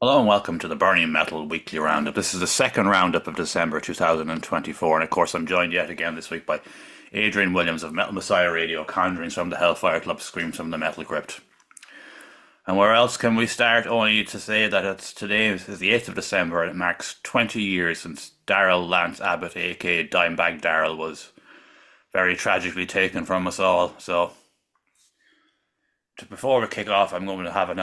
Hello and welcome to the Burning Metal Weekly Roundup. This is the second roundup of December 2024, and of course, I'm joined yet again this week by Adrian Williams of Metal Messiah Radio, Conjurings from the Hellfire Club, Screams from the Metal Crypt. And where else can we start? Only to say that today is the 8th of December, and it marks 20 years since Daryl Lance Abbott, aka Dimebag Daryl, was very tragically taken from us all. So, before we kick off, I'm going to have a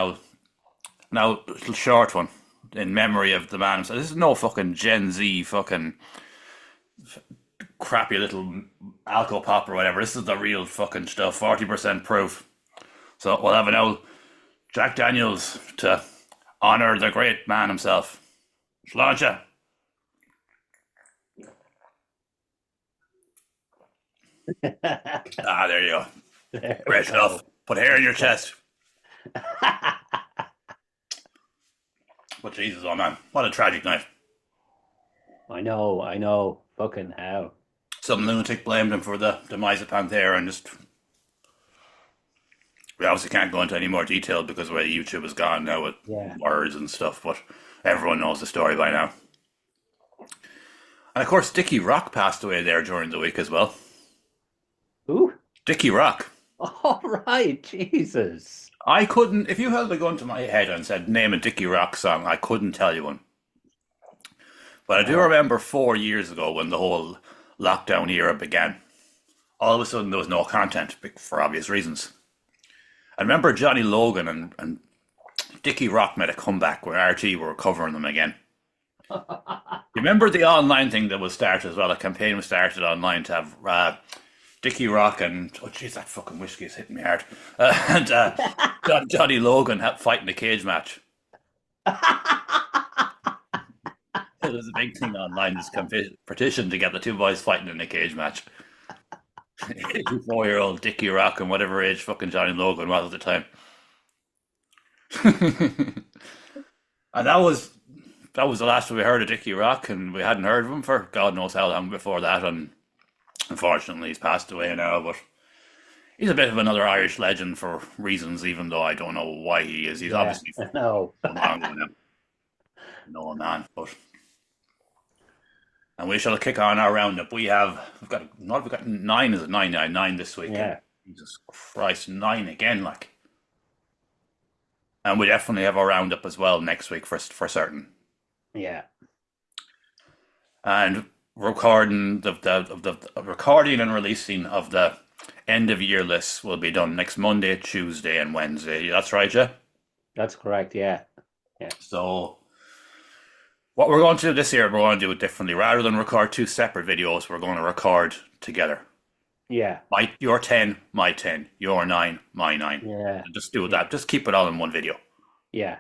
now, a little short one in memory of the man himself. This is no fucking Gen Z fucking crappy little alco pop or whatever. This is the real fucking stuff. 40% proof. So we'll have an old Jack Daniels to honour the great man himself. Sláinte. There you go. Great stuff. Put hair in your chest. But Jesus, oh man, what a tragic night. I know. Fucking hell. Some lunatic blamed him for the demise of Panthera, and just we obviously can't go into any more detail because the way YouTube is gone now with Yeah. words and stuff, but everyone knows the story by now. And of course, Dickie Rock passed away there during the week as well. Who? Dickie Rock. All right, Jesus. I couldn't, if you held a gun to my head and said, name a Dickie Rock song, I couldn't tell you one. But I do remember 4 years ago when the whole lockdown era began. All of a sudden, there was no content for obvious reasons. I remember Johnny Logan and Dickie Rock made a comeback when RT were covering them again. You remember the online thing that was started as well? A campaign was started online to have Dickie Rock and oh jeez, that fucking whiskey is hitting me hard. And Johnny Logan fighting a cage match. It was a big thing online. This petition to get the two boys fighting in a cage match. 84-year-old Dickie Rock and whatever age fucking Johnny Logan was at the time. And that was the last we heard of Dickie Rock, and we hadn't heard of him for God knows how long before that. And unfortunately, he's passed away now. But he's a bit of another Irish legend for reasons, even though I don't know why he is. He's obviously No. no man, but. And we shall kick on our roundup. We've got 9, is it 9? Yeah, 9 this week. Yeah. Jesus Christ, 9 again, like. And we definitely have our roundup as well next week for certain. Yeah. And recording the recording and releasing of the end of year lists will be done next Monday, Tuesday, and Wednesday. That's right, yeah? That's correct. Yeah. Yeah. So what we're going to do this year, we're going to do it differently. Rather than record two separate videos, we're going to record together. Yeah. Your 10, my 10, your 9, my 9. Yeah. Just do that. Just keep it all in one video. Yeah.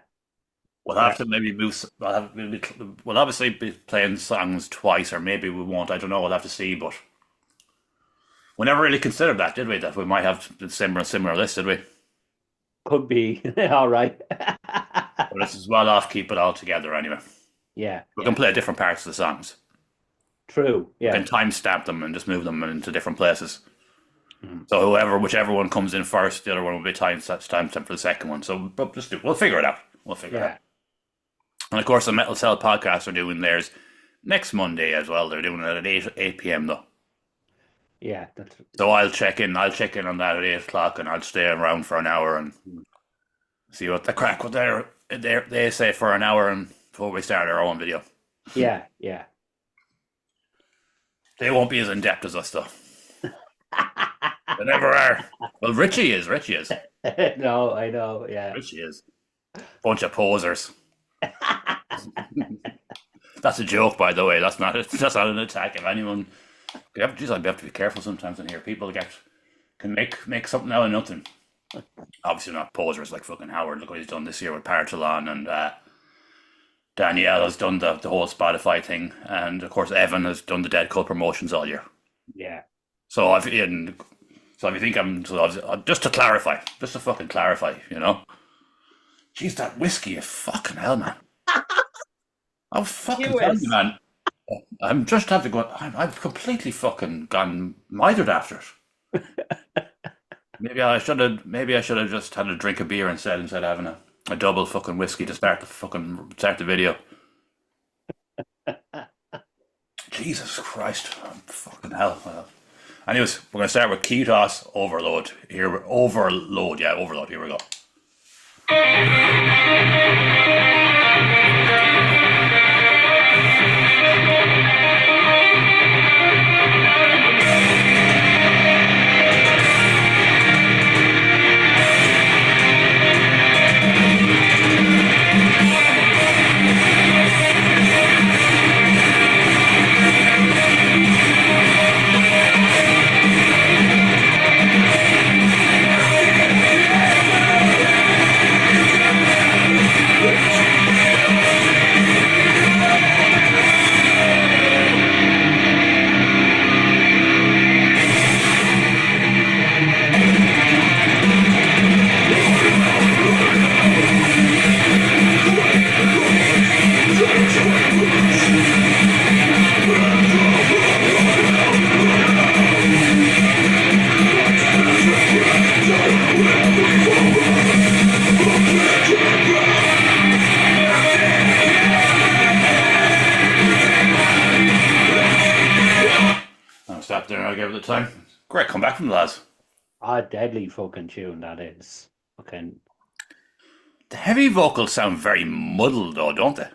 We'll have to maybe move. We'll obviously be playing songs twice, or maybe we won't. I don't know. We'll have to see. But we never really considered that, did we? That we might have a similar list, did we? Could be. All right. But this is well off. Keep it all together anyway. Yeah. We can play different parts of the songs. True. We Yeah. can timestamp them and just move them into different places. So whichever one comes in first, the other one will be timestamped for the second one. So we'll figure it out. We'll figure it out. And of course, the Metal Cell podcast are doing theirs next Monday as well. They're doing it at 8 p.m. though. Yeah. So I'll check in on that at 8 o'clock, and I'll stay around for an hour and see what the crack with they say for an hour and before we start our own video. Yeah. Yeah. They won't be as in depth as us though. They never are. Well, Richie is. No, I know. Yeah. Richie is. Bunch of posers. That's a joke, by the way. That's not an attack. If anyone, geez, I'd have to be careful sometimes in here. People can make something out of nothing. Obviously, not posers like fucking Howard. Look what he's done this year with Partalon, and Danielle has done the whole Spotify thing, and of course Evan has done the Dead Cult promotions all year. Yeah. So if you think just to fucking clarify, you know. Jeez, that whiskey is fucking hell, man. Oh, fucking tell you, man. I'm just have to go. I've completely fucking gone mithered after it. Maybe I should have just had a drink of beer instead of having a double fucking whiskey to start the video. Jesus Christ, fucking hell. Anyways, we're gonna start with Ketos Overload. Overload, yeah, Overload. Here we go. I'll stop there and I'll give it the time. Great comeback from the lads. Deadly fucking tune that is. Fucking The heavy vocals sound very muddled though, don't they?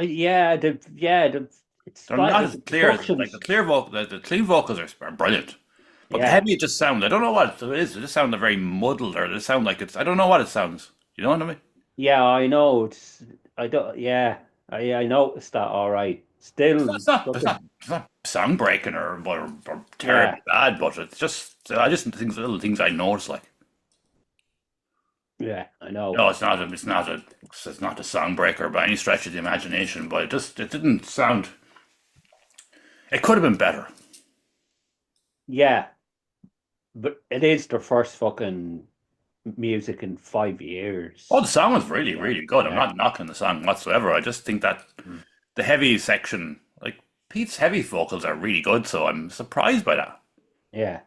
yeah, it's They're like not the as clear as like productions. the clean vocals are brilliant. But the Yeah, heavy just sound I don't know what it is. They just sound very muddled or they sound like it's I don't know what it sounds. You know what I mean? yeah, I know. I don't. Yeah, I noticed that. All right. Still, fucking. It's not song breaking or Yeah, terribly bad, but it's just I just think little things I notice like yeah, I know. no, it's not a song breaker by any stretch of the imagination, but it didn't sound it could have been better. Yeah, but it is their first fucking music in Oh, 5 years. the song was really, Yeah, really good. I'm yeah, not knocking the song whatsoever. I just think that mm, the heavy section, like Pete's heavy vocals are really good, so I'm surprised by that. yeah,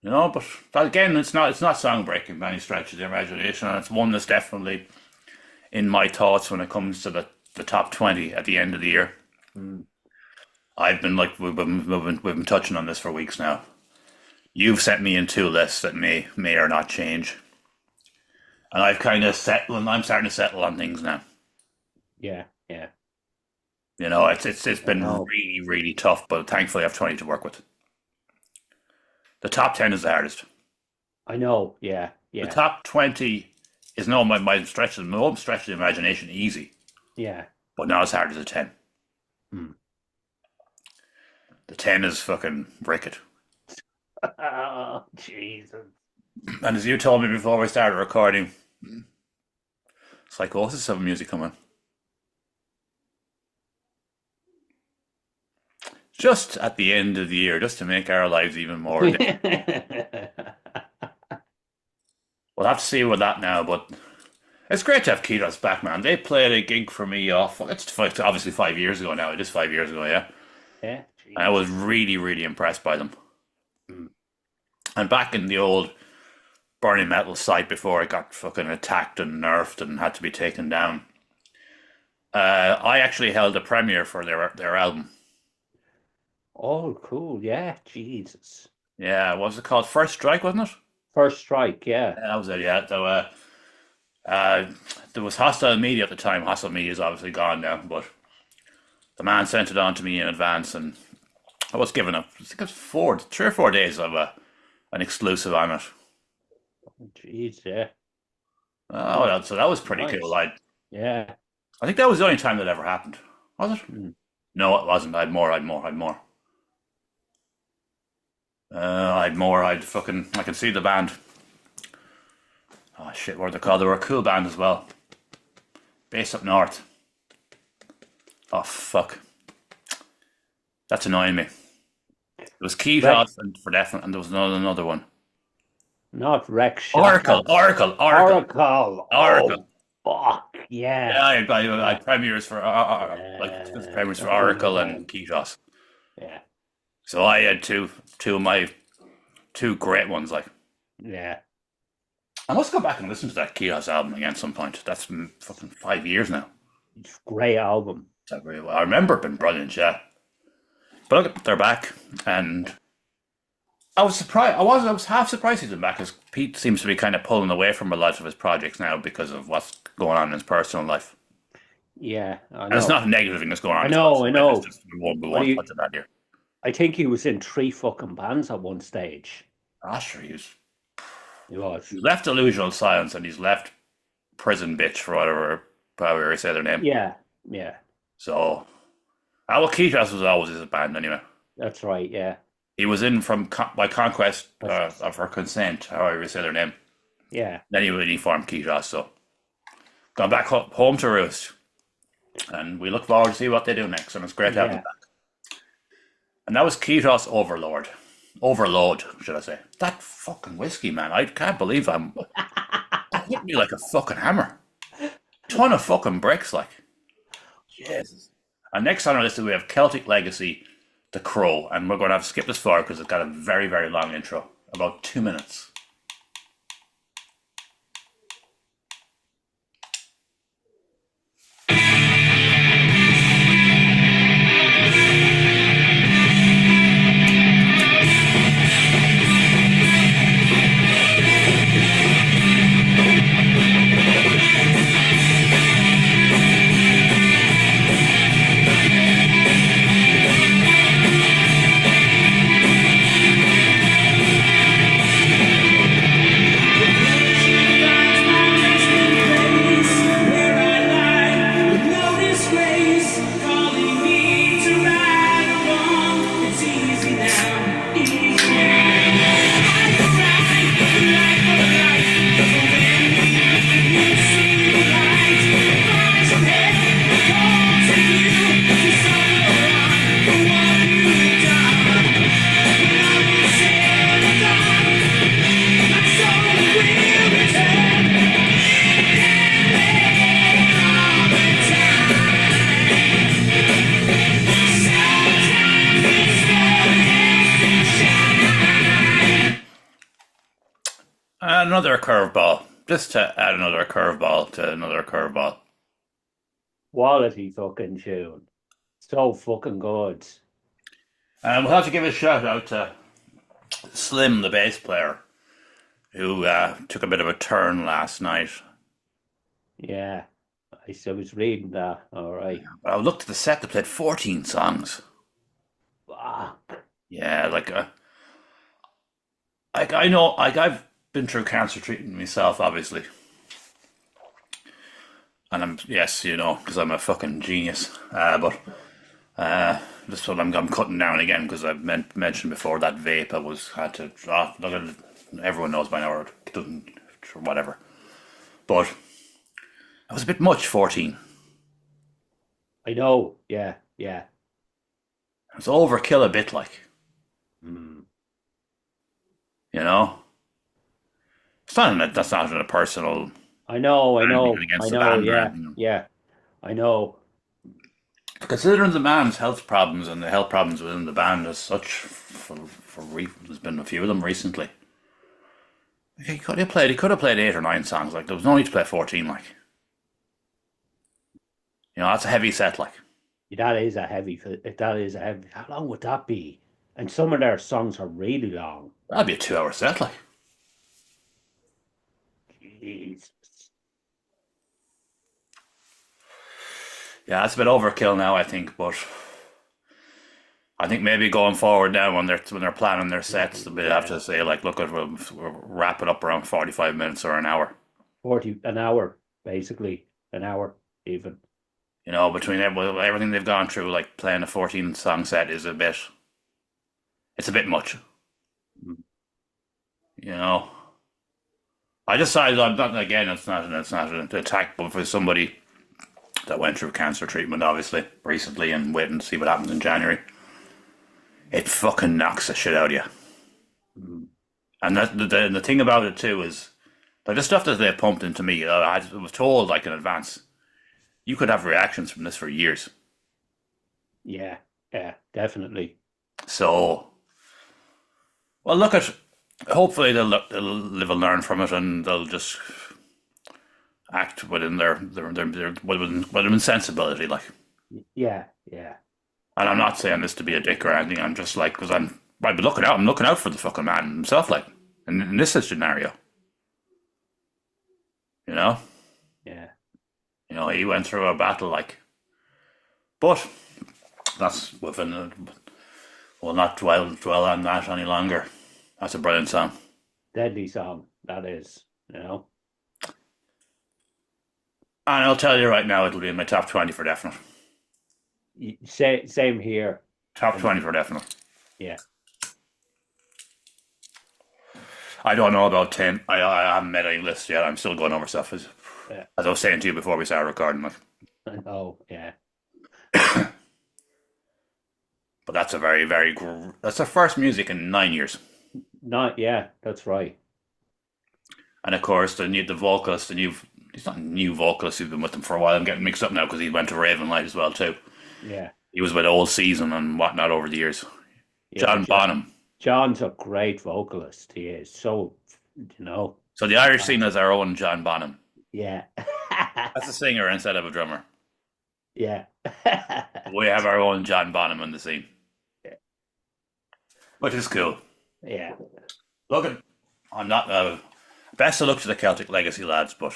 You know, but again, it's not song breaking by any stretch of the imagination, and it's one that's definitely in my thoughts when it comes to the top 20 at the end of the year. mm, I've been like we've been touching on this for weeks now. You've sent me in two lists that may or not change, and I've kind of settled. I'm starting to settle on things now. yeah, yeah. You know, it's I been know. really really tough, but thankfully I have 20 to work with. The top 10 is the hardest. I know. Yeah, The yeah, top 20 is no my own stretch of the imagination easy, yeah. but not as hard as the 10. Mm. The 10 is fucking brick it. Oh, Jesus. And as you told me before we started recording, Psychosis have music coming. Just at the end of the year, just to make our lives even more. We'll have to see with that now, but it's great to have Kidos back, man. They played a gig for me off. It's obviously 5 years ago now. It is 5 years ago, yeah. Yeah, And I Jesus. was really, really impressed by them. Mm. And back in the old Burning Metal site before it got fucking attacked and nerfed and had to be taken down, I actually held a premiere for their album. Oh, cool. Yeah, Jesus. Yeah, what was it called? First Strike, wasn't it? First strike. Yeah, Yeah, that was it. Yeah. So, there was Hostile Media at the time. Hostile Media is obviously gone now, but the man sent it on to me in advance, and I was given I think it was 3 or 4 days of an exclusive on it. jeez. Yeah, Oh, well, so that was pretty cool. nice. Yeah. I think that was the only time that ever happened. Was it? Mm. No, it wasn't. I had more. I had more. I had more. I had more. I'd fucking. I can see the band. Oh shit, what are they called? They were a cool band as well. Based up north. Oh fuck. That's annoying me. There was Wreck, Keyshot and for definite, and there was another one. not Wreck Oracle, Shackles. Oracle, Oracle, Oracle. Oh, Oracle. fuck. Yeah. Yeah, I Yeah. had premieres for premieres for Fucking Oracle and man. Keyshot. Yeah. So I had two of my two great ones. Like Yeah. I must go back and listen to that Kios album again at some point. That's fucking 5 years now. It's a great album. I remember it being brilliant, yeah. But look, they're back, and I was surprised. I was half surprised he's been back because Pete seems to be kind of pulling away from a lot of his projects now because of what's going on in his personal life. Yeah, I And it's know. not a negative thing that's going on I in his know, I personal life. It's know. just we But won't touch on that here. I think he was in three fucking bands at one stage. Ah, sure, He was. he's left Illusional Silence and he's left Prison Bitch for whatever, however you say their name. Yeah, yeah, So, our Kitas was always his band anyway. that's right. Yeah, He was in from by conquest that's, of her consent, however you say their name. yeah, Then he formed Kitas, so gone back home to roost. And we look forward to see what they do next, and it's great to have them yeah. back. And that was Kitos Overlord. Overload, should I say. That fucking whiskey, man. I can't believe that hit me like a fucking hammer. Ton of fucking bricks, like. Jesus. And next on our list we have Celtic Legacy, The Crow. And we're going to have to skip this forward because it's got a very, very long intro. About 2 minutes. Another curveball. Just to add another curveball to another curveball. Quality fucking tune. So fucking good. And we'll have to give a shout out to Slim, the bass player, who took a bit of a turn last night. Yeah, I was reading that. All right. I looked at the set, they played 14 songs. Fuck. Yeah, I know, I've been through cancer treatment myself, obviously. And yes, because I'm a fucking genius. But this one I'm cutting down again because I've mentioned before that vape had to drop. Look at it, everyone knows by now, or it doesn't, whatever. But it was a bit much, 14. I know. Yeah, yeah. It was overkill a bit, like, Mm. you know? That's not in a personal I know. I anything know. I against the know. band or Yeah, anything. yeah. I know. Considering the man's health problems and the health problems within the band as such, there's been a few of them recently. He could have played 8 or 9 songs. Like, there was no need to play 14. Like, that's a heavy set. Like, That is a heavy. That is a heavy. How long would that be? And some of their songs are really long. that'd be a 2-hour set. Like, Jeez. yeah, that's a bit overkill now, I think. But I think maybe going forward now when they're planning their sets, they'll have to say like, look, we'll wrap it up around 45 minutes or an hour. 40 an hour, basically an hour even. Between everything they've gone through, like playing a 14 song set is it's a bit much. Mm. I decided I'm not, again, it's not an attack, but for somebody that went through cancer treatment, obviously, recently, and waiting to see what happens in January, it fucking knocks the shit out of you. Mm. And the thing about it too is, like, the stuff that they pumped into me, I was told like in advance, you could have reactions from this for years. Yeah, yeah, definitely. So, well, look at hopefully they'll live and learn from it, and they'll just act within within sensibility. Like, Yeah, yeah, and I'm not saying this to be a dick or anything. I'm just like, because I'd be looking out. I'm looking out for the fucking man himself. Like, in this scenario, you know, yeah. he went through a battle. Like, but that's within. We'll not dwell on that any longer. That's a brilliant song. Deadly song, that is, you know. And I'll tell you right now, it'll be in my top 20 for definite. Same here. Top And 20 for definite. yeah, I don't know about 10. I haven't made any lists yet. I'm still going over stuff. yeah, As I was saying to you before we started recording. Like, I know, yeah. but that's a that's the first music in 9 years. Not, yeah, that's right. And of course, the vocalist, he's not a new vocalist, he's been with them for a while. I'm getting mixed up now because he went to Ravenlight as well, too. Yeah, He was with Old Season and whatnot over the years. yeah. John Bonham. John's a great vocalist. He is so, you know. So the Irish Uh, scene has our own John Bonham. yeah, That's a singer instead of a drummer. yeah, We have our own John Bonham in the scene, which is cool. yeah, Look at, I'm not, best of luck to the Celtic Legacy lads, but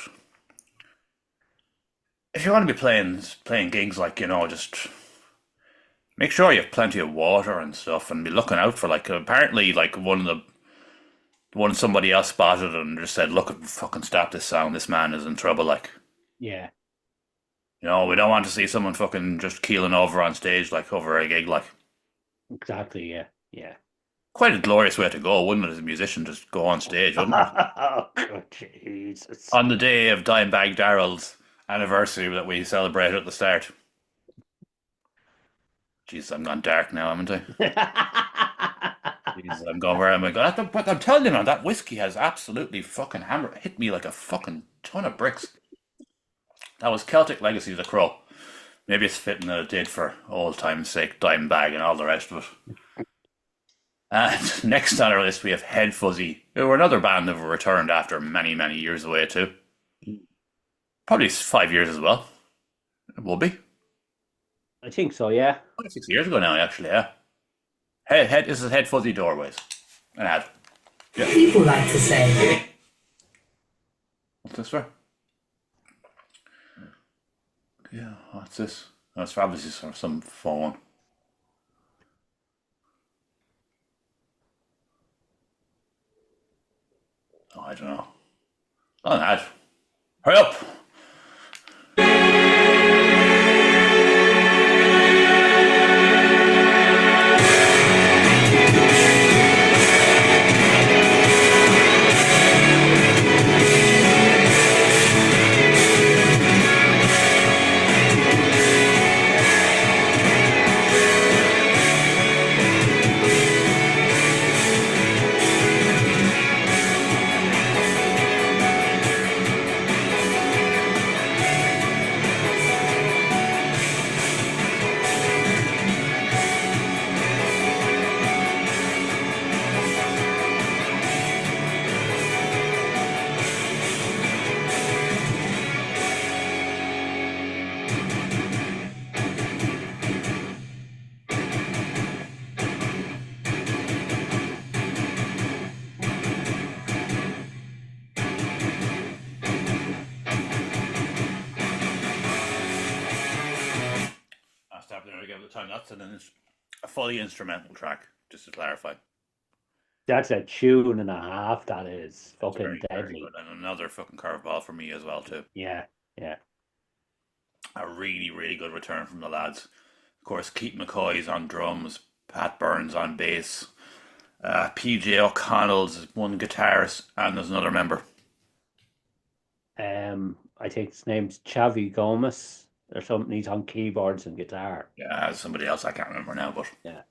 if you want to be playing gigs, like, just make sure you have plenty of water and stuff, and be looking out for, like, apparently, like, one somebody else spotted and just said, look, fucking stop this song, this man is in trouble, like, yeah. we don't want to see someone fucking just keeling over on stage, like, over a gig, like. Exactly. Yeah, yeah. Quite a glorious way to go, wouldn't it, as a musician, just go on stage, wouldn't it? Oh, Jesus. On the day of Dimebag Darrell's anniversary that we celebrated at the start. Jeez, I'm gone dark now, haven't I? Jeez, I'm going where am I going? But I'm telling you, man, that whiskey has absolutely fucking hit me like a fucking ton of bricks. That was Celtic Legacy of the Crow. Maybe it's fitting that it did for old time's sake, Dimebag and all the rest of it. And next on our list, we have Head Fuzzy, who were another band that were returned after many, many years away, too. Probably 5 years as well. It will be. I think so. Yeah. 6 years ago now, actually, yeah. This is Head Fuzzy Doorways. An ad. Yeah. People like to say. What's this for? Yeah, what's this? Oh, it's obviously some phone. Oh, I don't know. Not an ad. Hurry up! I'll stop there again at the time. That's a fully instrumental track, just to clarify. That's a tune and a half. That is It's fucking very deadly. good. And another fucking curveball for me as well, too. Yeah, yeah, A really, really good return from the lads. Of course, Keith McCoy's on drums, Pat Burns on bass, PJ O'Connell's one guitarist, and there's another member. I think his name's Chavi Gomez or something. He's on keyboards and guitar. Yeah, somebody else I can't remember now, but Yeah,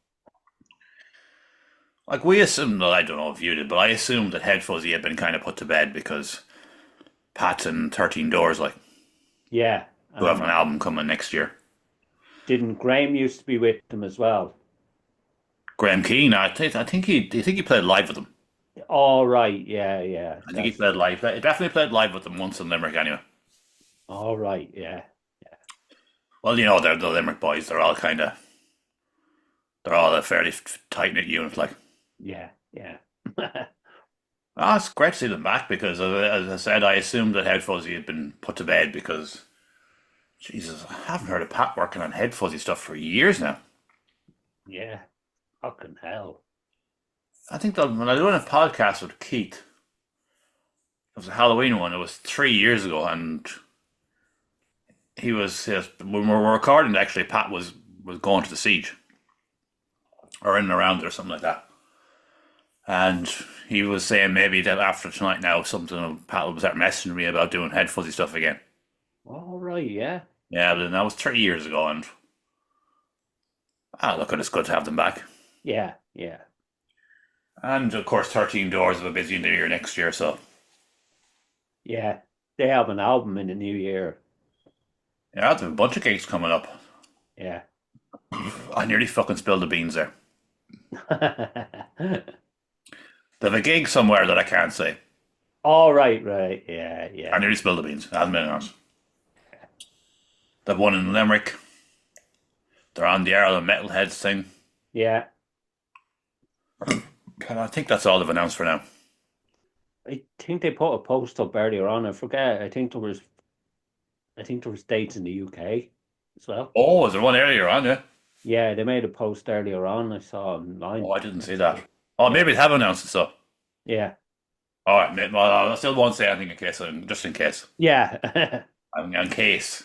like we assumed that I don't know if you did, but I assumed that Head Fuzzy had been kind of put to bed because Pat's in 13 Doors, like, yeah. who have an album coming next year. Didn't Graham used to be with them as well? Graham Keane, I think he played live with them. All right. Yeah, yeah. I think he That's played live. He definitely played live with them once in Limerick anyway. all right. Yeah. Well, they're the Limerick boys. They're all a fairly tight knit unit. Like, Yeah. Yeah. it's great to see them back because, as I said, I assumed that Head Fuzzy had been put to bed because, Jesus, I haven't heard of Pat working on Head Fuzzy stuff for years now. Yeah. Fucking hell. I think that when I was doing a podcast with Keith, it was a Halloween one. It was 3 years ago, and when we were recording. Actually, Pat was going to the siege or in and around it or something like that, and he was saying maybe that after tonight now, something Pat will start messaging me about doing Head Fuzzy stuff again. All right. Yeah. Yeah, but that was 3 years ago, and look, it's good to have them back. Yeah. Yeah. And of course, 13 Doors have a busy new year next year, so Yeah. They have an album in the new year. yeah, there's a bunch of gigs coming up. Yeah. I nearly fucking spilled the beans there. They have a gig somewhere that I can't say. All right. Right. Yeah. I Yeah. nearly spilled the beans. I haven't been honest. They've one in Limerick. They're on the Ireland Metalheads thing. Yeah. And I think that's all they've announced for now. I think they put a post up earlier on. I forget. I think there was dates in the UK as well. Oh, is there one earlier on? Yeah. Yeah, they made a post earlier on. I saw online. Oh, I didn't see that. Oh, Yeah, maybe they have announced it. So, yeah, all right, mate. Well, I still won't say anything in case, just in case. yeah, In case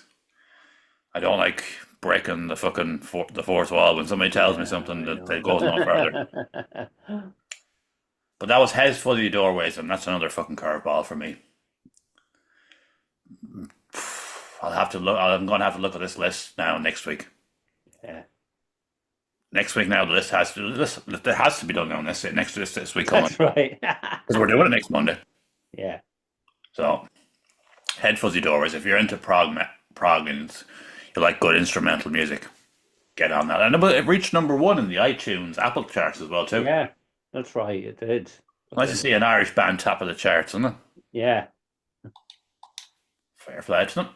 I don't like breaking the fucking the fourth wall when somebody tells me yeah. something I that goes no further. know. But that was Heads Fully Doorways, and that's another fucking curveball for me. I'll have to look. I'm going to have to look at this list now next week. Yeah, Next week now, the list has to it has to be done now this week coming that's right. because we're doing it next Monday. Yeah, So, Head Fuzzy Doorways. If you're into prog and you like good instrumental music, get on that. And it reached #1 in the iTunes Apple charts as well too. yeah, that's right. It did. Nice to see an Irish band top of the charts, isn't it? Yeah, Fair play to them.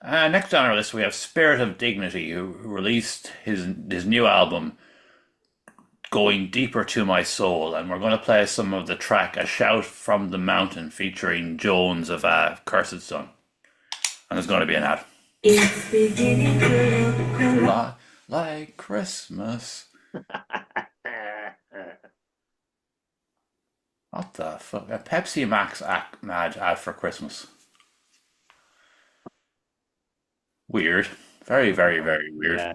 Next on our list, we have Spirit of Dignity, who released his new album, Going Deeper to My Soul, and we're going to play some of the track A Shout from the Mountain featuring Jones of Cursed Son. And there's going to be an ad. It's beginning to look Like Christmas. What the fuck? A Pepsi Max ad for Christmas. Weird. Very, very, very weird. yeah.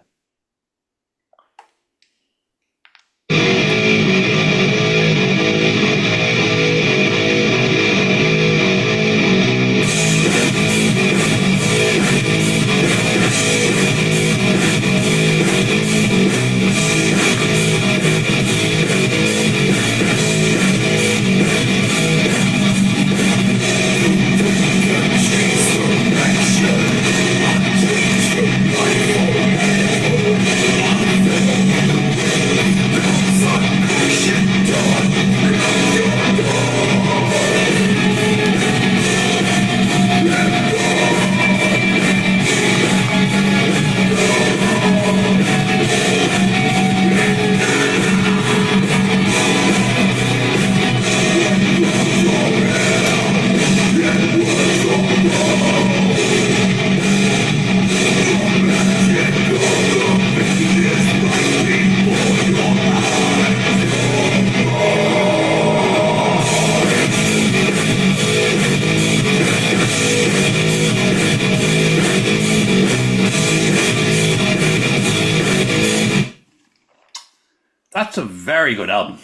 That's a very good album.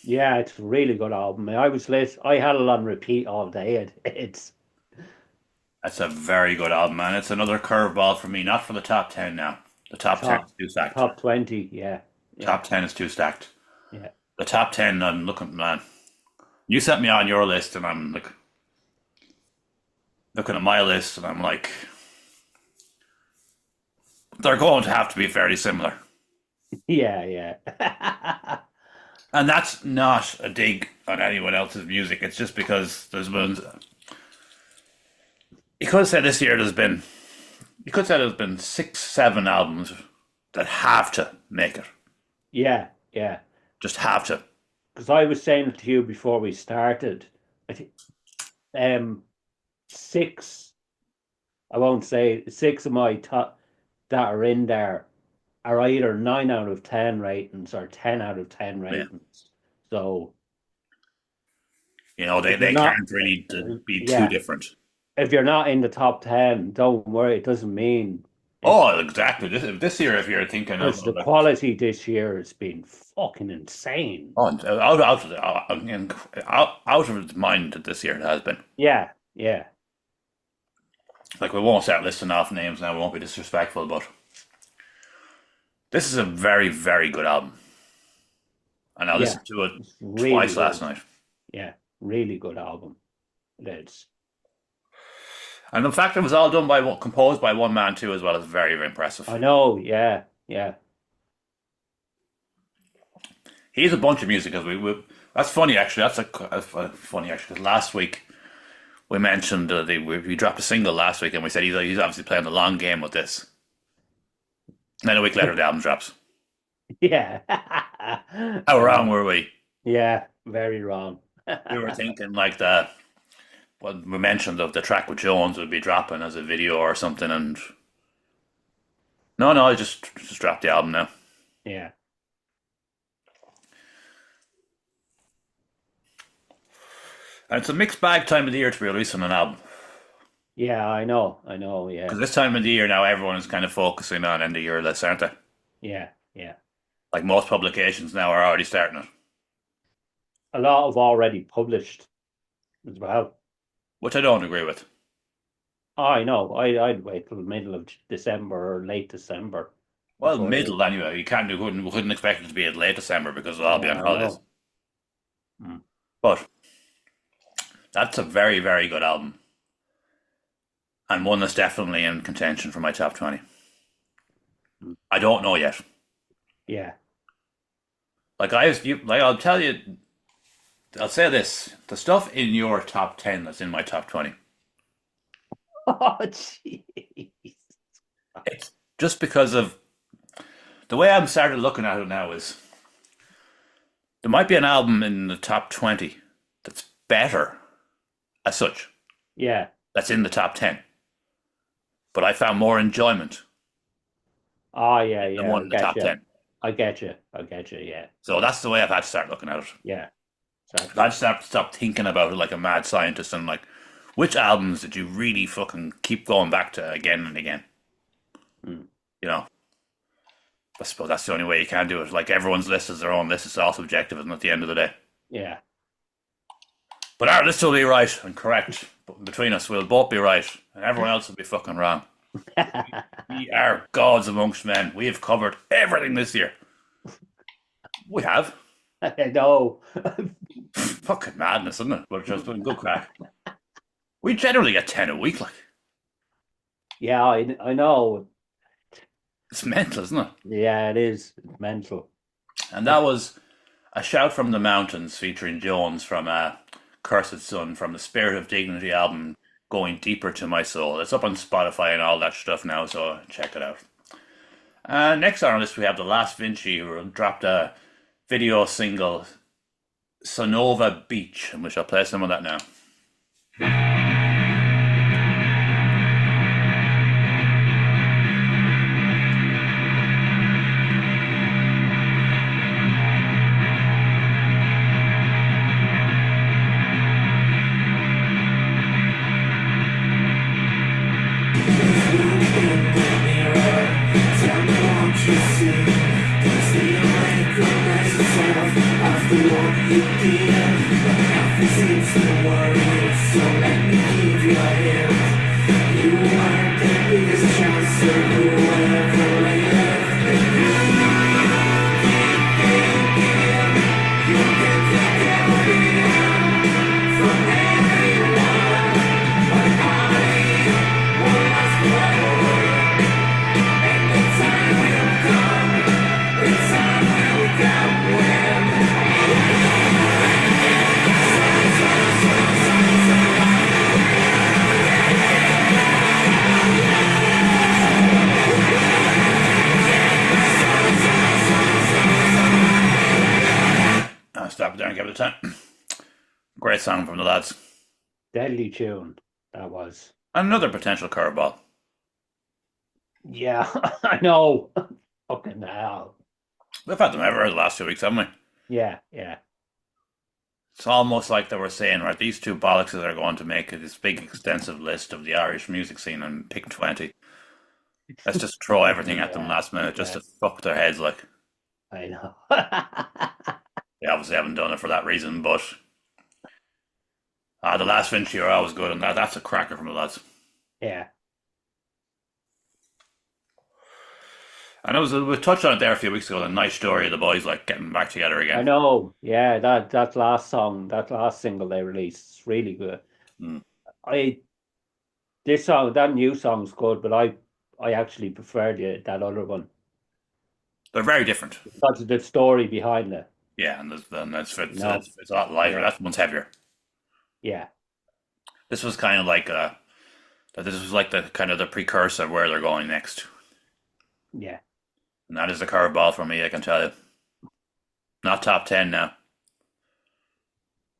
Yeah, it's a really good album. I had it on repeat all day. It's That's a very good album, man. It's another curveball for me. Not for the top 10 now. The top 10 top is too stacked. top 20. Yeah, yeah, Top 10 is too stacked. yeah. The top 10, I'm looking, man. You sent me on your list, and I'm like looking at my list, and I'm like, they're going to have to be fairly similar. Yeah, yeah. And that's not a dig on anyone else's music. It's just because there's been. You could say this year there's been. You could say there's been 6, 7 albums that have to make it. Yeah, yeah. Just have to. Because I was saying to you before we started, I think six. I won't say six of my top that are in there are either 9 out of 10 ratings or 10 out of 10 Yeah. ratings. So They, if you're they not, can't really be too yeah, different. if you're not in the top 10, don't worry. It doesn't mean Oh, it's exactly. This year, if you're thinking of because the quality this year has been fucking insane. out of its mind this year it has been. Yeah, yeah, Like we won't start listing off names now. We won't be disrespectful, but this is a very, very good album. And I yeah. listened to it It's really twice good. last night. Yeah, really good album. It is. And the fact it was all composed by one man too, as well, is very, very impressive. I know. Yeah, yeah. He has a bunch of music as that's funny actually. Funny actually because last week we mentioned we dropped a single last week and we said he's obviously playing the long game with this. And then a week later the album drops. Yeah. How wrong were we? Yeah, very wrong. We were thinking like what we mentioned of the track with Jones would be dropping as a video or something, and no, I just dropped the album now. Yeah. And it's a mixed bag time of the year to be releasing an album. Yeah, I know. Yeah. Because this time of the year now, everyone is kind of focusing on end of year lists, aren't they? Yeah, yeah. Like most publications now are already starting it. A lot of already published as well. Which I don't agree with. I know. I'd wait till the middle of December or late December. Well, middle anyway. You couldn't expect it to be at late December because it'll all be on holidays. But that's a very, very good album. And one that's definitely in contention for my top 20. I don't know yet. Yeah. I'll tell you, I'll say this. The stuff in your top 10 that's in my top 20. Oh, jeez. It's just because of the way I'm started looking at it now is there might be an album in the top 20 that's better as such. Yeah. That's in the top 10. But I found more enjoyment Oh, yeah, than yeah. one in the top 10. I get you. Yeah. So that's the way I've had to start looking at it. Yeah. I just have to stop thinking about it like a mad scientist and like, which albums did you really fucking keep going back to again and again? I suppose that's the only way you can do it. Like everyone's list is their own list. It's all subjective, isn't it, at the end of the day? Yeah. But our list will be right and correct. But between us, we'll both be right. And everyone else will be fucking wrong. We are gods amongst men. We have covered everything this year. We have. I know. Fucking madness, isn't it? But just doing good crack. We generally get 10 a week, like. Yeah, I know. It's mental, isn't it? Yeah, it is. It's mental. And that was A Shout from the Mountains featuring Jones from Cursed Son from the Spirit of Dignity album, Going Deeper to My Soul. It's up on Spotify and all that stuff now, so check it out. Next on our list we have The Last Vinci, who dropped a video single, Sonova Beach, and we shall play some of that now. great song from the lads. Deadly tune that was. And another potential curveball. Yeah, I know. Fucking hell. We've had them ever the last 2 weeks, haven't we? Yeah. It's almost like they were saying, right, these two bollockses are going to make this big extensive list of the Irish music scene and pick 20. Let's just throw everything at them last minute just to fuck their heads like. I know. They obviously haven't done it for that reason, but the last Vinci are always good, and that's a cracker from the lads. Yeah. And we touched on it there a few weeks ago, the nice story of the boys like getting back together again. I know. Yeah, that last song, that last single they released is really good. Mm. That new song's good, but I actually prefer that other one. They're very different. Because of the story behind it. Yeah, and it's a lot lighter. Yeah. That one's heavier. Yeah. This was kind of like the kind of the precursor of where they're going next. Yeah. And that is a curveball for me, I can tell you. Not top 10 now,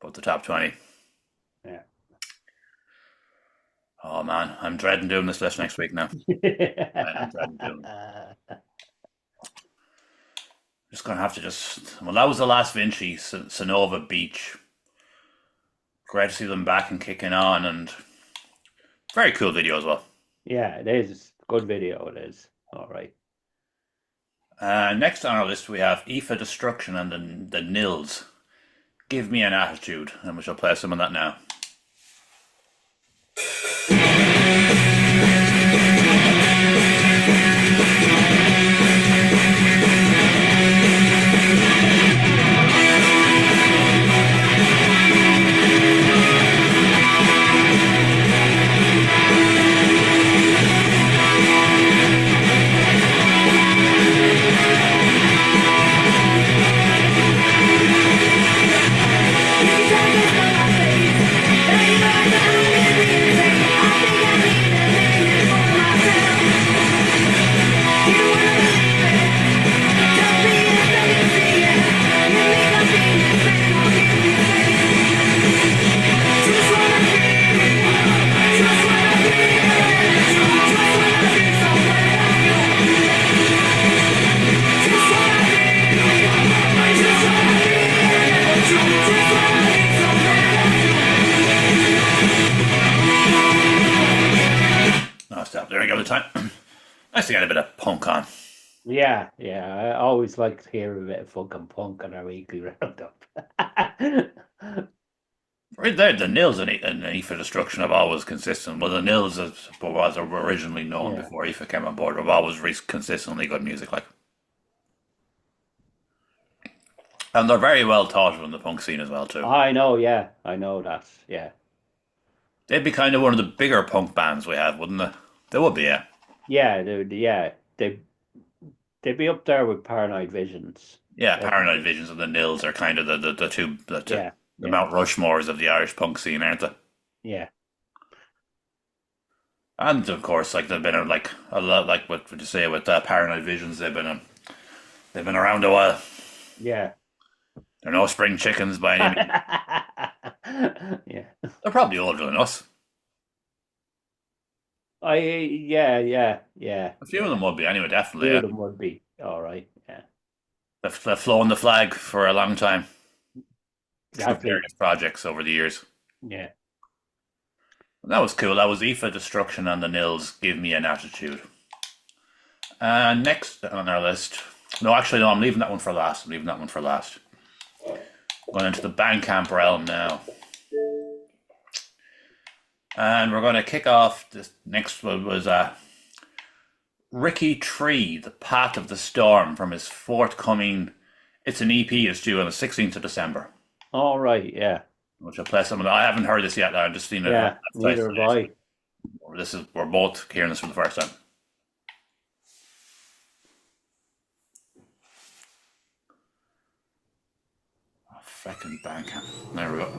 but the top 20. Yeah. Oh man, I'm dreading doing this list next week now. I'm dreading doing it. Just gonna have to that was the last Vinci, Sonova Beach. Great to see them back and kicking on, and very cool video as well. Yeah, it is. Good video, it is. All right. Next on our list we have Aoife Destruction and the Nils. Give Me an Attitude, and we shall play some of that now. There we go, the time. Nice to get a bit of punk on. Yeah. I always like to hear a bit of fucking punk on our weekly roundup. Right there, the Nils and Aoife Destruction have always consistent. Well, the Nils, as was originally known before Aoife came on board, have always consistently good music, like. And they're very well thought of in the punk scene as well, too. I know, yeah. I know that, yeah. They'd be kind of one of the bigger punk bands we have, wouldn't they? They would be, yeah. Yeah, they'd be up there with Paranoid Visions. Yeah, Paranoid Visions and the Nils are kind of the two Mount Rushmores of the Irish punk scene, aren't they? Yeah. And of course, like they've been a lot, like what would you say with Paranoid Visions? They've been around a while. Yeah. They're no spring chickens by any means. Yeah. They're probably older than us. Yeah. A few of them would be, anyway, definitely. A few of them would be, all right, yeah. They've flown the flag for a long time. Exactly. Through various projects over the years. Yeah. That was cool. That was Aoife Destruction and the Nils, Give Me an Attitude. And next on our list... No, actually, no, I'm leaving that one for last. Going into the Bandcamp realm now. And we're going to kick off, this next one was Ricky Tree, The Path of the Storm, from his forthcoming, it's an EP, it's due on the 16th of December. All right, yeah. Which I'll play some of that. I haven't heard this yet, I've just seen it. Yeah, neither have I. We're both hearing this for the first time. Oh, fucking Bandcamp. There we go.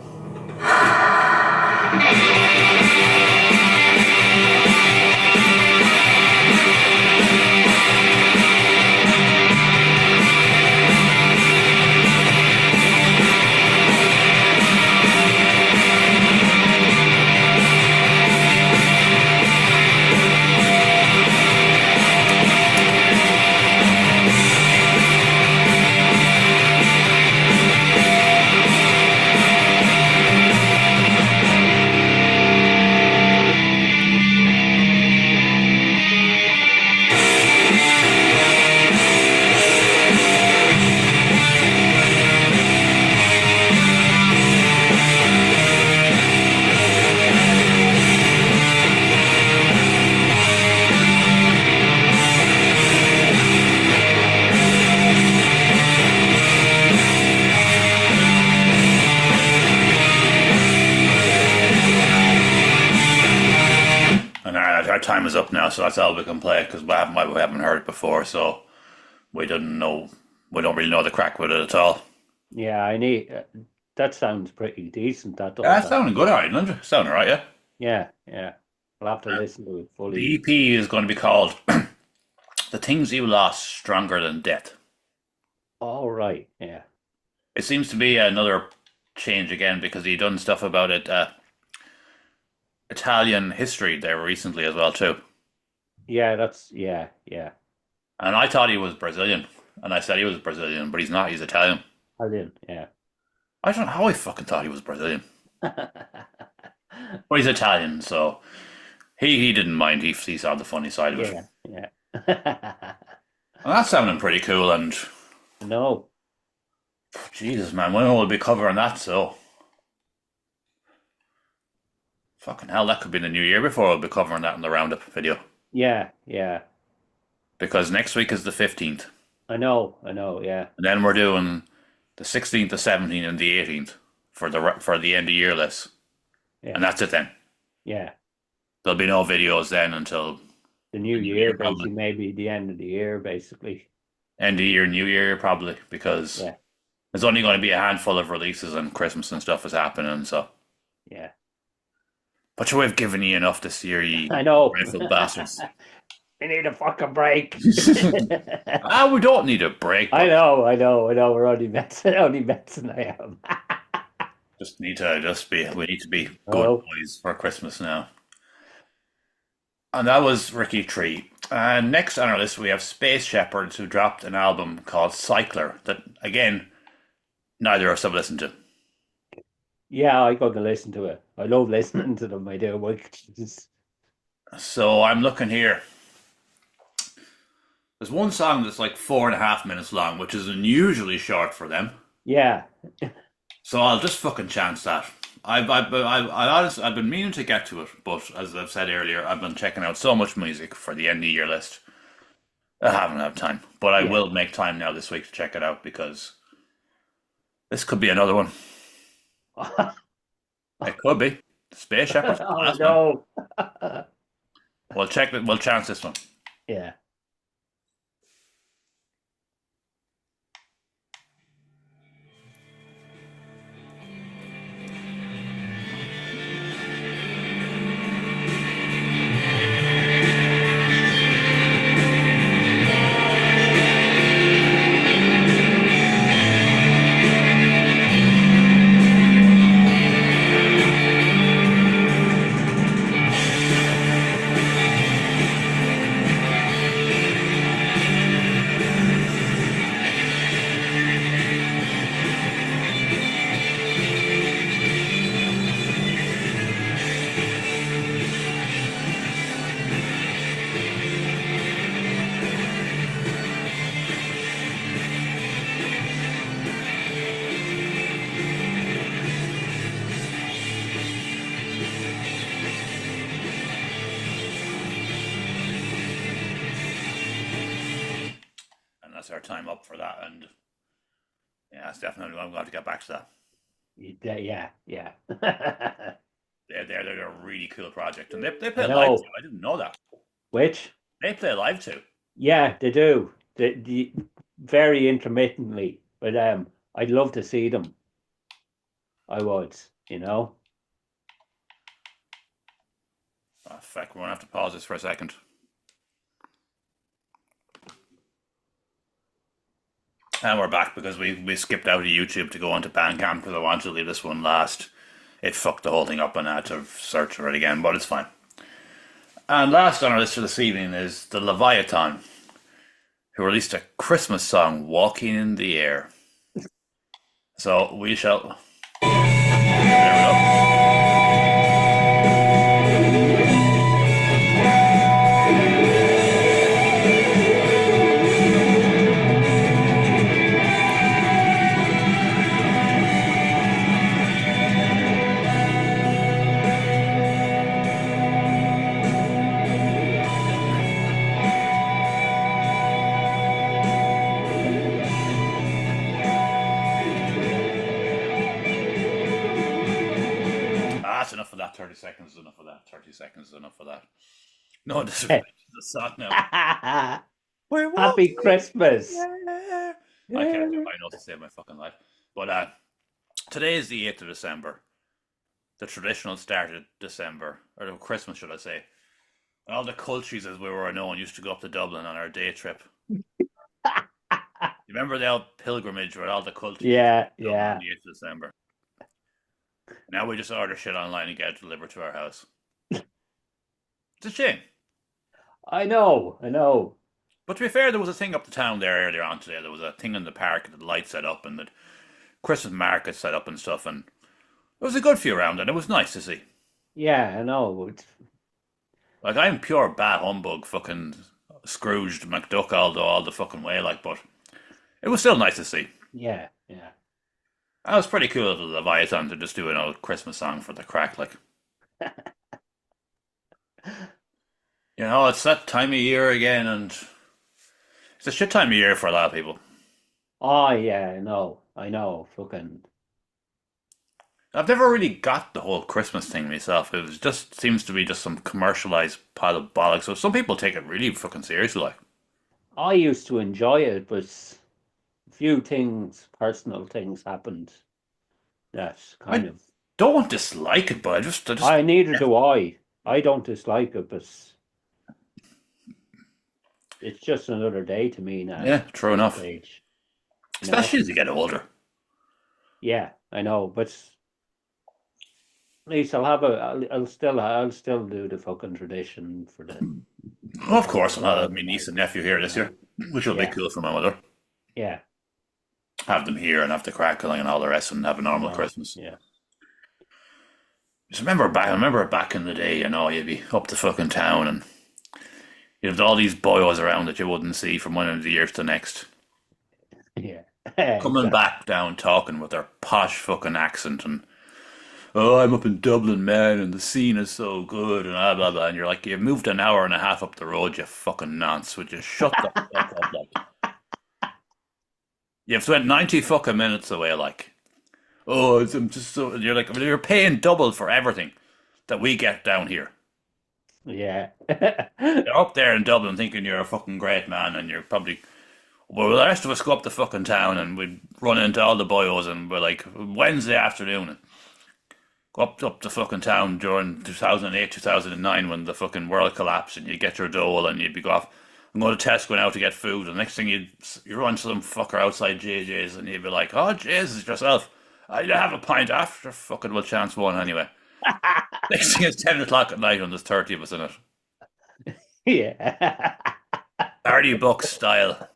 our time is up now, so that's all we can play because we haven't heard it before, so we don't know. We don't really know the crack with it at all. Yeah, I need. That sounds pretty decent. That Yeah, does. it's sounding good, alright, isn't it? Sounding alright, yeah. Yeah, yeah. I'll have to listen to it The fully. EP is going to be called "The Things You Lost Stronger Than Death." All right. Yeah. It seems to be another change again because he done stuff about it, Italian history there recently as well too. Yeah. Yeah. Yeah. And I thought he was Brazilian, and I said he was Brazilian, but he's not. He's Italian. Brilliant. Yeah. I don't know how I fucking thought he was Brazilian, but he's Italian, so he didn't mind. He saw the funny side of it, Yeah. Yeah. and that's sounding pretty cool. And No. Jesus, man, when will we be covering that? So fucking hell, that could be the new year before we'll be covering that in the Roundup video Yeah. Yeah. because next week is the 15th, I know. I know. Yeah. and then we're doing the 16th, the 17th, and the 18th for the end of year list, Yeah. and that's it. Then Yeah. there'll be no videos then until The new the new year, year, probably. basically, maybe the end of the year, basically. End of year, New Year, probably because Yeah. there's only going to be a handful of releases and Christmas and stuff is happening. So, Yeah. but sure, we've given you enough this year, you I know. grateful bastards. We need a fucking break. We don't need a break. I But know. I know. I know. We're only messing. Only messing. I am. we need to be Oh. good boys for Christmas now. And that was Ricky Tree. And next on our list, we have Space Shepherds, who dropped an album called Cycler that, again, neither of us have listened to. Yeah, I go to listen to it. I love listening to them. I do. So I'm looking here. There's one song that's like 4.5 minutes long, which is unusually short for them. Yeah. So I'll just fucking chance that. I've been meaning to get to it, but as I've said earlier, I've been checking out so much music for the end of the year list. I haven't had time, but I Yeah. will make time now this week to check it out because this could be another one. It could be Space Shepherds. Oh Last one. no. We'll check it. We'll chance this one. Yeah. And that's our time up for that. And yeah, it's definitely I'm going to have to get back to that. Yeah. Yeah. They're a really cool project, and they play I live know. too. I didn't know that. Which? They play live too. Yeah, they do. The very intermittently, but I'd love to see them. I would, you know. Oh, fuck, we're going to have to pause this for a second. And we're back because we skipped out of YouTube to go onto Bandcamp because I wanted to leave this one last. It fucked the whole thing up and I had to search for it again, but it's fine. And last on our list for this evening is the Leviathan, who released a Christmas song, Walking in the Air. So we shall... There we go. That's enough of that. 30 seconds is enough of that. 30 seconds is enough of that. No disrespect to the song now. Happy We're walking Christmas. there. I Yeah. can't do my notes to save my fucking life. But today is the 8th of December, the traditional start of December, or Christmas, should I say. And all the cultures, as we were known, used to go up to Dublin on our day trip. You remember the old pilgrimage where all the cultures used to go Yeah, to Dublin on yeah. the 8th of December? Now we just order shit online and get it delivered to our house. It's a shame. I know. But to be fair, there was a thing up the town there earlier on today. There was a thing in the park that the lights set up and the Christmas market set up and stuff. And it was a good few around and it was nice to see. Yeah, I know. Like, I'm pure bat humbug, fucking Scrooged McDuck all the fucking way, like, but it was still nice to see. Yeah, yeah. That was pretty cool of the Leviathan to just do an old Christmas song for the crack, like. You know, it's that time of year again, and it's a shit time of year for a lot of people. Oh, yeah, I know. Fucking. I've never really got the whole Christmas thing myself. It was just seems to be just some commercialized pile of bollocks. So some people take it really fucking seriously, like. I used to enjoy it, but few things, personal things happened that kind I of. don't dislike it, but I just, Neither do I. I don't dislike it, but it's just another day to me now yeah, true at this enough. stage. You know? Especially as you get older. Yeah, I know, but at least I'll still do the fucking tradition for the Well, of course, I'll have all my the niece night. and nephew here You this year, know, which will be yeah, cool for my mother. yeah, Have them here and have the crackling and all the rest and have a I normal know, Christmas. yeah, Just remember back in the day, you know, you'd be up to fucking town and you'd have all these boyos around that you wouldn't see from one end of the year to the next. yeah, Coming exactly. back down talking with their posh fucking accent and, oh, I'm up in Dublin, man, and the scene is so good and blah, blah, blah. And you're like, you moved an hour and a half up the road, you fucking nonce. Would you shut the fuck up, like? You've spent 90 fucking minutes away, like. Oh, I'm just so. You're like, well, you're paying double for everything that we get down here. Yeah, You're up there in Dublin thinking you're a fucking great man, and you're probably. Well, the rest of us go up to fucking town and we run into all the boyos, and we're like, Wednesday afternoon, and go up to fucking town during 2008, 2009 when the fucking world collapsed, and you get your dole, and you'd be go off and go to Tesco now to get food, and the next thing you run to some fucker outside JJ's, and you'd be like, oh, Jesus, yourself. I'd have a pint after fucking well chance one anyway. Next thing it's 10 o'clock at night and there's 30 of us in it. yeah, Hardy Bucks style.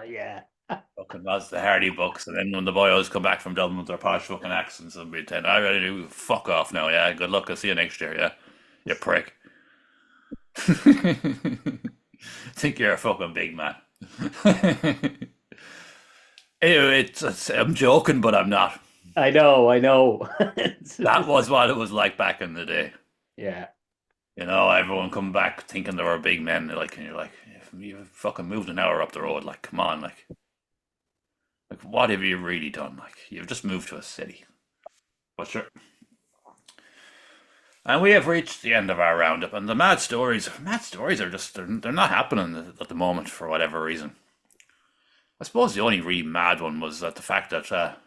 yeah. Fucking was the Hardy Bucks. And then when the boys come back from Dublin with their posh fucking accents, they'll be 10. I ready to fuck off now, yeah. Good luck. I'll see you next year, yeah. You prick. Think you're a fucking big man. Anyway, I'm joking, but I'm not. I know. That was what it was like back in the day. Yeah, You know, everyone come back thinking they were big men, like, and you're like, you fucking moved an hour up the road, like, come on, like, what have you really done? Like, you've just moved to a city. But sure. And we have reached the end of our roundup, and the mad stories are just, they're not happening at the moment for whatever reason. I suppose the only really mad one was that the fact that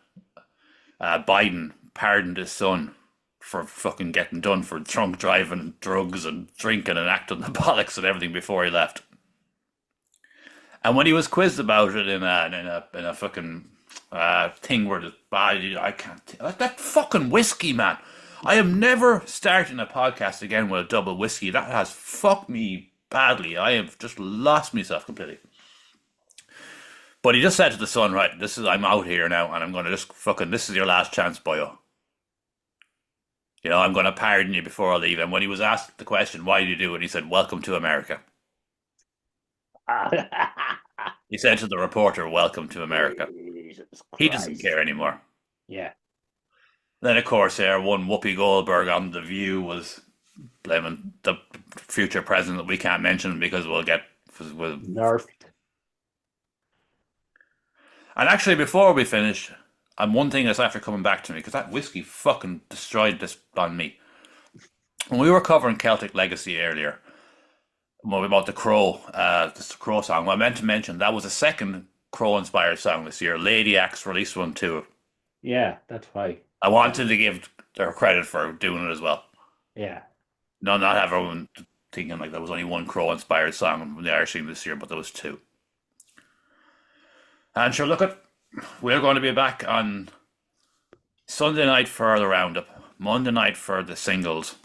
Biden pardoned his son for fucking getting done for drunk driving and drugs and drinking and acting the bollocks and everything before he left. And when he was quizzed about it in a fucking thing where I can't that fucking whiskey, man. I am never starting a podcast again with a double whiskey. That has fucked me badly. I have just lost myself completely. But he just said to the son, right, I'm out here now and I'm gonna just fucking this is your last chance, boyo. You know, I'm gonna pardon you before I leave. And when he was asked the question, why did you do it, he said, welcome to America. He said to the reporter, welcome to America. Jesus He doesn't Christ. care anymore. Yeah. Then, of course, one Whoopi Goldberg on The View was blaming the future president that we can't mention because we'll. Nerfed. And actually, before we finish, and one thing that's after coming back to me, because that whiskey fucking destroyed this on me. When we were covering Celtic Legacy earlier, More about the Crow, this Crow song. Well, I meant to mention that was the second Crow-inspired song this year. Lady X released one too. Yeah, that's right. I wanted to give her credit for doing it as well. Yeah. No, not have everyone thinking like there was only one Crow-inspired song from the Irish team this year, but there was two. And sure, look at, we're going to be back on Sunday night for the Roundup, Monday night for the singles,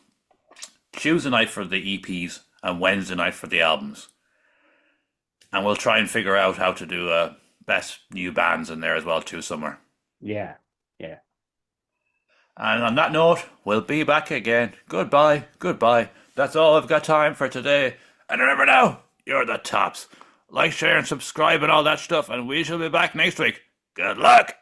Tuesday night for the EPs, and Wednesday night for the albums. And we'll try and figure out how to do best new bands in there as well too somewhere. Yeah. Yeah. And on that note, we'll be back again. Goodbye, goodbye. That's all I've got time for today. And remember now, you're the tops. Like, share, and subscribe and all that stuff, and we shall be back next week. Good luck!